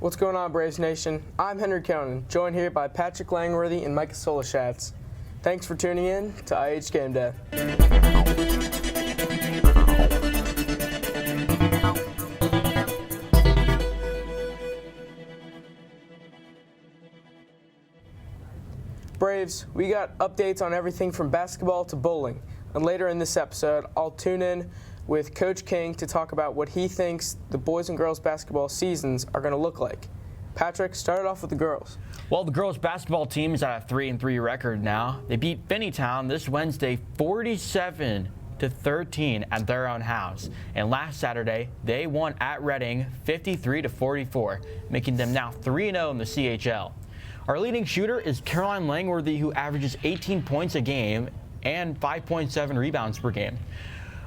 What's going on, Braves Nation? I'm Henry Conan, joined here by Patrick Langworthy and Micah Solashatz. Thanks for tuning in to IH Game Day. Braves, we got updates on everything from basketball to bowling. And later in this episode, I'll tune in with Coach King to talk about what he thinks the boys and girls basketball seasons are going to look like. Patrick, start off with the girls. Well, the girls basketball team is at a 3-3 record now. They beat Finneytown this Wednesday 47-13 at their own house. And last Saturday, they won at Reading 53-44, making them now 3-0 in the CHL. Our leading shooter is Caroline Langworthy, who averages 18 points a game and 5.7 rebounds per game.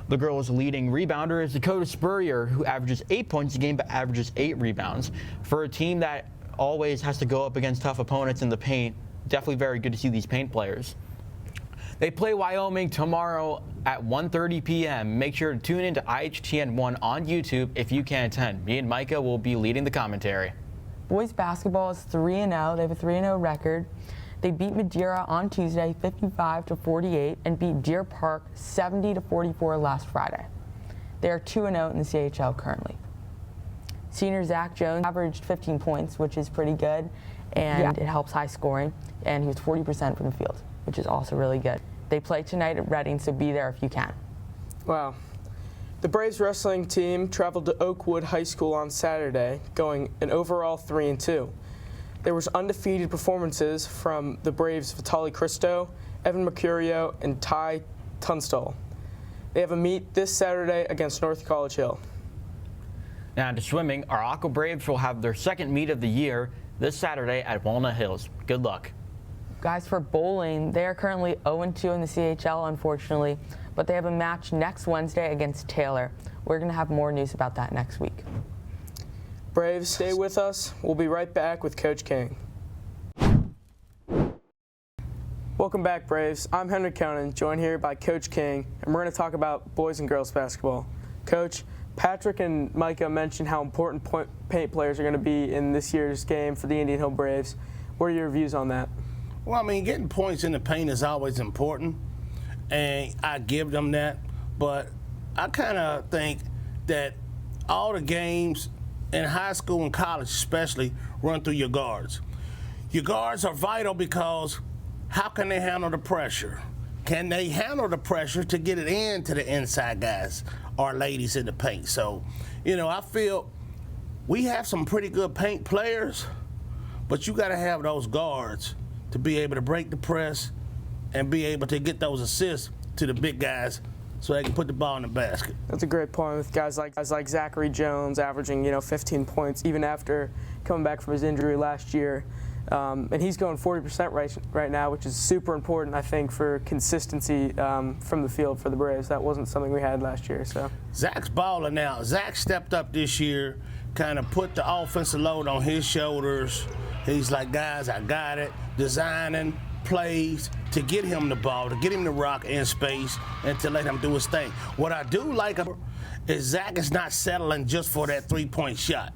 The girls' leading rebounder is Dakota Spurrier, who averages 8 points a game but averages 8 rebounds. For a team that always has to go up against tough opponents in the paint, definitely very good to see these paint players. They play Wyoming tomorrow at 1:30 p.m. Make sure to tune in to IHTN1 on YouTube if you can attend. Me and Micah will be leading the commentary. Boys basketball is 3-0. They have a 3-0 record. They beat Madeira on Tuesday 55-48 and beat Deer Park 70-44 last Friday. They are 2-0 in the CHL currently. Senior Zach Jones averaged 15 points, which is pretty good, and it helps high scoring, and he was 40% from the field, which is also really good. They play tonight at Reading, so be there if you can. Wow. The Braves wrestling team traveled to Oakwood High School on Saturday, going an overall 3-2. There was undefeated performances from the Braves' Vitali Cristo, Evan Mercurio, and Ty Tunstall. They have a meet this Saturday against North College Hill. Now to swimming, our Aqua Braves will have their second meet of the year this Saturday at Walnut Hills. Good luck. Guys, for bowling, they are currently 0-2 in the CHL, unfortunately, but they have a match next Wednesday against Taylor. We're going to have more news about that next week. Braves, stay with us. We'll be right back with Coach King. Welcome back, Braves. I'm Henry Conan, joined here by Coach King, and we're going to talk about boys and girls basketball. Coach, Patrick and Micah mentioned how important paint players are going to be in this year's game for the Indian Hill Braves. What are your views on that? Well, I mean, getting points in the paint is always important, and I give them that. But I kind of think that all the games in high school and college especially run through your guards. Your guards are vital because how can they handle the pressure? Can they handle the pressure to get it into the inside guys or ladies in the paint? So, you know, I feel we have some pretty good paint players, but you got to have those guards to be able to break the press and be able to get those assists to the big guys so they can put the ball in the basket. That's a great point with guys like Zachary Jones averaging, 15 points even after coming back from his injury last year. And he's going 40% right now, which is super important, I think, for consistency from the field for the Braves. That wasn't something we had last year. So Zach's balling now. Zach stepped up this year, kind of put the offensive load on his shoulders. He's like, guys, I got it. Designing plays to get him the ball, to get him the rock in space, and to let him do his thing. What I do like is Zach is not settling just for that three-point shot.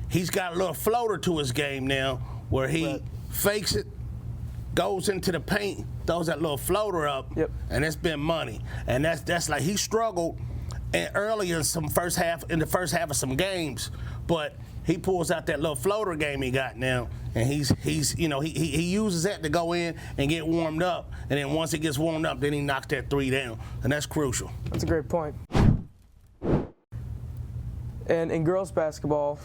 He's got a little floater to his game now where he fakes it, goes into the paint, throws that little floater up, and it's been money. And that's like he struggled earlier in the first half of some games, but he pulls out that little floater game he got now, and he uses that to go in and get warmed up, and then once it gets warmed up, then he knocks that three down, and that's crucial. That's a great point. And in girls basketball,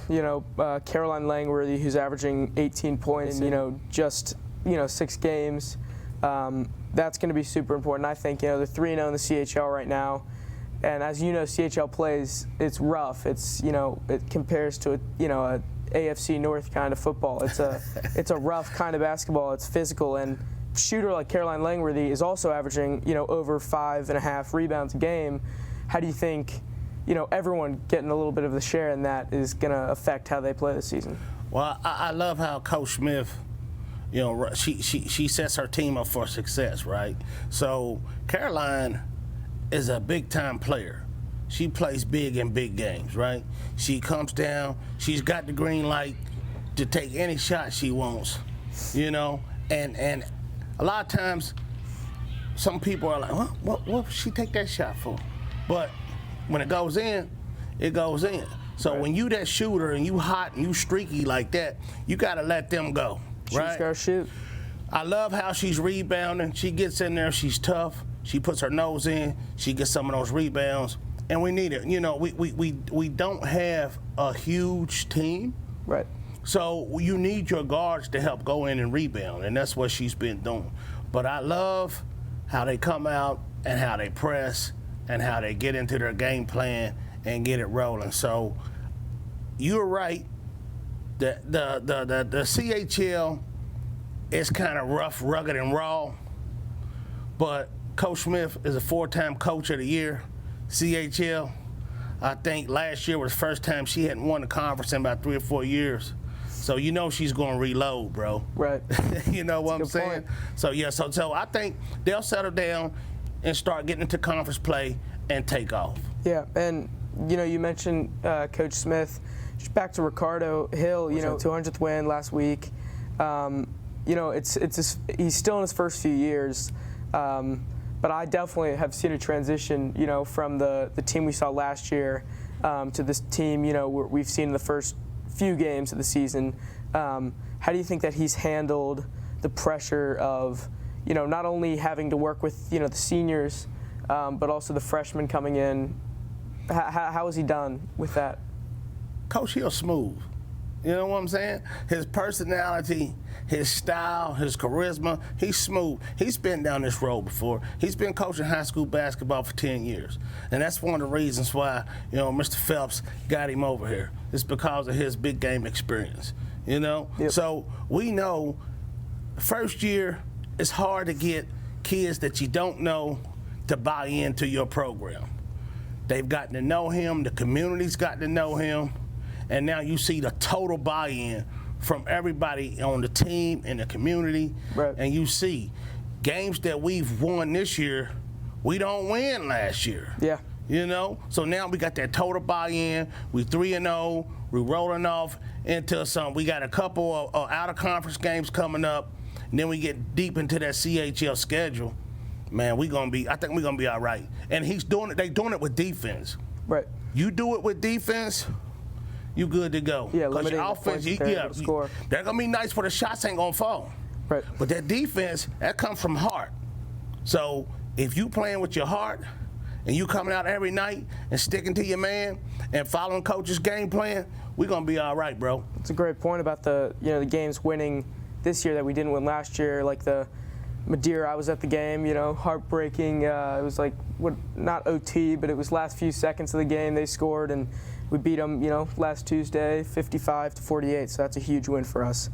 Caroline Langworthy, who's averaging 18 points in, just 6 games, that's going to be super important. I think, they're 3-0 in the CHL right now. And as you know, CHL plays, it's rough. It's, it compares to a AFC North kind of football. It's a rough kind of basketball. It's physical, and shooter like Caroline Langworthy is also averaging, over 5.5 rebounds a game. How do you think, everyone getting a little bit of the share in that is going to affect how they play this season? Well, I love how Coach Smith, she sets her team up for success, right? So Caroline is a big-time player. She plays big in big games, right? She comes down, she's got the green light, to take any shot she wants, you know. And a lot of times, some people are like, what would she take that shot for? But when it goes in, it goes in. So when you that shooter and you hot and you streaky like that, you got to let them go, right? She's got to shoot. I love how she's rebounding. She gets in there, she's tough. She puts her nose in, she gets some of those rebounds, and we need it. You know, we don't have a huge team. Right. So you need your guards to help go in and rebound, and that's what she's been doing. But I love how they come out and how they press and how they get into their game plan and get it rolling. So you're right. The CHL is kind of rough, rugged, and raw. But Coach Smith is a 4-time Coach of the Year, CHL. I think last year was the first time she hadn't won the conference in about 3 or 4 years. So you know she's going to reload, bro. Right. You know what I'm That's a good saying? point. So, yeah, so I think they'll settle down and start getting into conference play and take off. Yeah, and, you know, you mentioned Coach Smith. Just back to Ricardo Hill, you know, 200th win last week. You know, he's still in his first few years. But I definitely have seen a transition, you know, from the team we saw last year to this team, you know, we've seen in the first few games of the season. How do you think that he's handled the pressure of, you know, not only having to work with, you know, the seniors, but also the freshmen coming in? How has he done with that? Coach Hill smooth. You know what I'm saying? His personality, his style, his charisma, he's smooth. He's been down this road before. He's been coaching high school basketball for 10 years. And that's one of the reasons why, you know, Mr. Phelps got him over here. It's because of his big game experience, you know? Yep. So we know first year it's hard to get kids that you don't know to buy into your program. They've gotten to know him, the community's gotten to know him, and now you see the total buy-in from everybody on the team and the community. Right. And you see games that we've won this year, we don't win last year. Yeah. You know? So now we got that total buy-in. We 3-0. We're rolling off into some. We got a couple of out-of-conference games coming up. And then we get deep into that CHL schedule. Man, I think we're going to be all right. And he's doing it. They're doing it with defense. Right. You do it with defense, you good to go. Yeah, because limiting your the offense, points they're able to score. They're gonna be nice for the shots ain't gonna fall. Right. But that defense, that comes from heart. So if you playing with your heart and you coming out every night and sticking to your man and following coach's game plan, we're gonna be all right, bro. It's a great point about the games winning this year that we didn't win last year, like the Madeira. I was at the game, you know, heartbreaking. It was like not OT, but it was last few seconds of the game they scored, and we beat them, you know, last Tuesday, 55-48. So that's a huge win for us.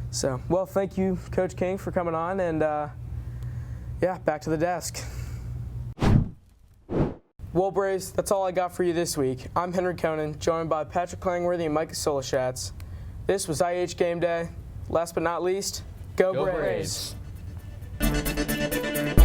So, well, thank you, Coach King, for coming on, and yeah, back to the desk. Well, Braves, that's all I got for you this week. I'm Henry Conan, joined by Patrick Langworthy and Micah Solashatz. This was IH Game Day. Last but not least, go Braves. Braves.